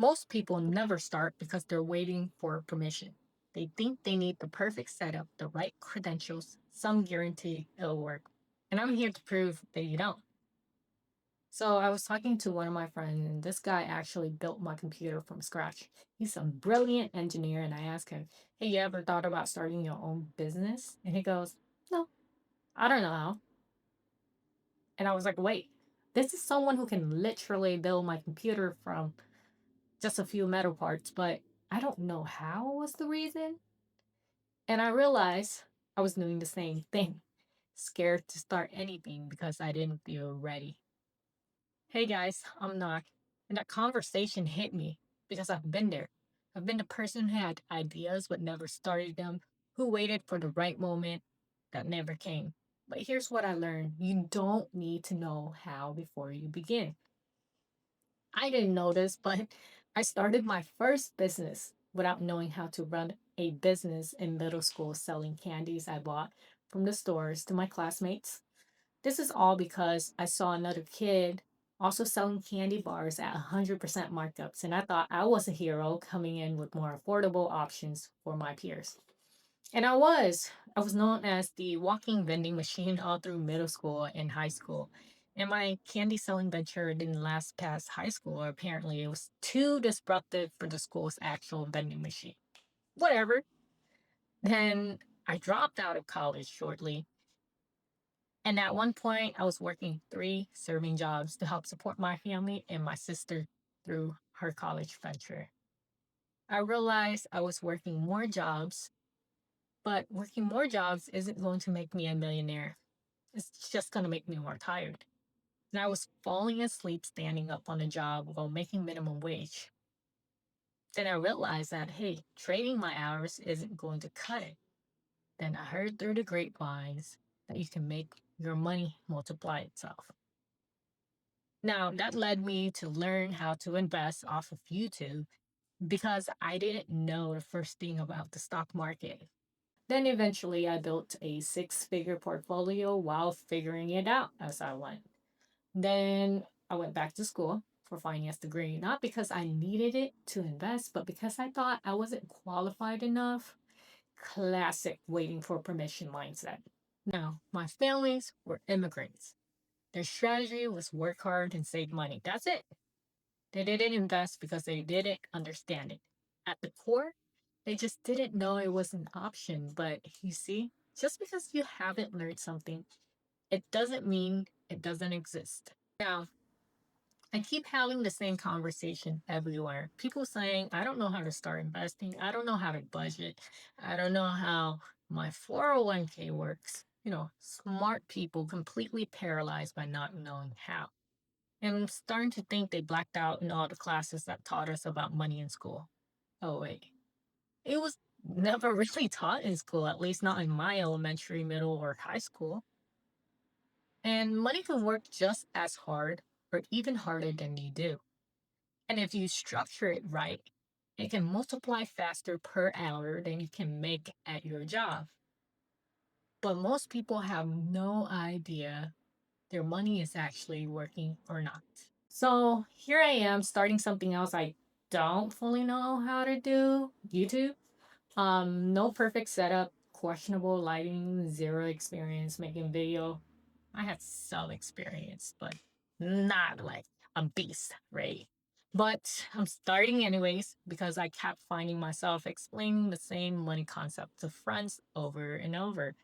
Most people never start because they're waiting for permission. They think they need the perfect setup, the right credentials, some guarantee it'll work. And I'm here to prove that you don't. So I was talking to one of my friends, and this guy actually built my computer from scratch. He's a brilliant engineer, and I asked him, "Hey, you ever thought about starting your own business?" And he goes, "No, I don't know how." And I was like, "Wait, this is someone who can literally build my computer from just a few metal parts, but I don't know how was the reason." And I realized I was doing the same thing, scared to start anything because I didn't feel ready. Hey guys, I'm Knock. And that conversation hit me because I've been there. I've been the person who had ideas but never started them, who waited for the right moment that never came. But here's what I learned: you don't need to know how before you begin. I didn't know this, but I started my first business without knowing how to run a business in middle school, selling candies I bought from the stores to my classmates. This is all because I saw another kid also selling candy bars at 100% markups, and I thought I was a hero coming in with more affordable options for my peers. And I was. I was known as the walking vending machine all through middle school and high school. And my candy selling venture didn't last past high school. Apparently, it was too disruptive for the school's actual vending machine. Whatever. Then I dropped out of college shortly. And at one point, I was working three serving jobs to help support my family and my sister through her college venture. I realized I was working more jobs, but working more jobs isn't going to make me a millionaire. It's just going to make me more tired. And I was falling asleep standing up on a job while making minimum wage. Then I realized that, hey, trading my hours isn't going to cut it. Then I heard through the grapevines that you can make your money multiply itself. Now, that led me to learn how to invest off of YouTube because I didn't know the first thing about the stock market. Then eventually I built a six-figure portfolio while figuring it out as I went. Then I went back to school for finance degree, not because I needed it to invest, but because I thought I wasn't qualified enough. Classic waiting for permission mindset. Now, my families were immigrants. Their strategy was work hard and save money. That's it. They didn't invest because they didn't understand it. At the core, they just didn't know it was an option. But you see, just because you haven't learned something, it doesn't mean it doesn't exist. Now, I keep having the same conversation everywhere. People saying, I don't know how to start investing. I don't know how to budget. I don't know how my 401k works. Smart people completely paralyzed by not knowing how. And I'm starting to think they blacked out in all the classes that taught us about money in school. Oh, wait. It was never really taught in school, at least not in my elementary, middle, or high school. And money can work just as hard or even harder than you do. And if you structure it right, it can multiply faster per hour than you can make at your job. But most people have no idea their money is actually working or not. So here I am starting something else I don't fully know how to do, YouTube. No perfect setup, questionable lighting, zero experience making video. I had some experience, but not like a beast, right? But I'm starting anyways because I kept finding myself explaining the same money concept to friends over and over.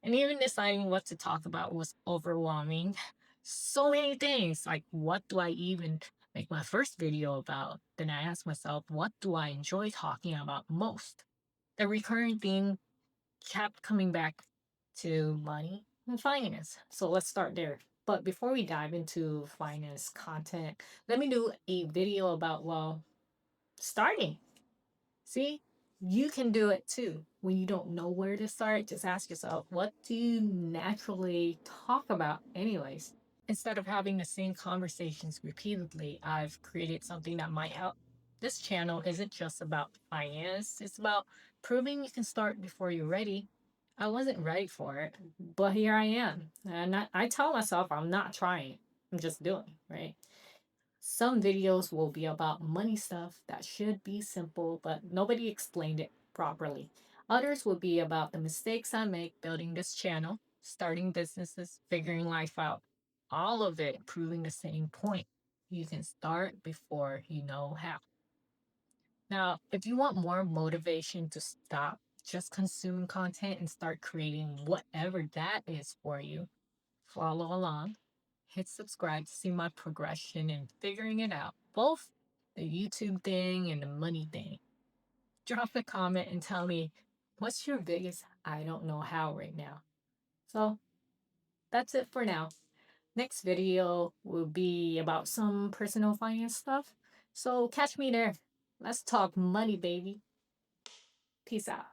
And even deciding what to talk about was overwhelming. So many things. Like, what do I even make my first video about? Then I asked myself, what do I enjoy talking about most? The recurring theme kept coming back to money and finance. So let's start there. But before we dive into finance content, let me do a video about, well, starting. See, you can do it too. When you don't know where to start, just ask yourself, what do you naturally talk about, anyways? Instead of having the same conversations repeatedly, I've created something that might help. This channel isn't just about finance, it's about proving you can start before you're ready. I wasn't ready for it, but here I am. And I tell myself I'm not trying, I'm just doing, right? Some videos will be about money stuff that should be simple, but nobody explained it properly. Others will be about the mistakes I make building this channel, starting businesses, figuring life out. All of it proving the same point. You can start before you know how. Now, if you want more motivation to stop just consuming content and start creating whatever that is for you, follow along, hit subscribe to see my progression in figuring it out, both the YouTube thing and the money thing. Drop a comment and tell me what's your biggest I don't know how right now. So that's it for now. Next video will be about some personal finance stuff. So catch me there. Let's talk money, baby. Peace out.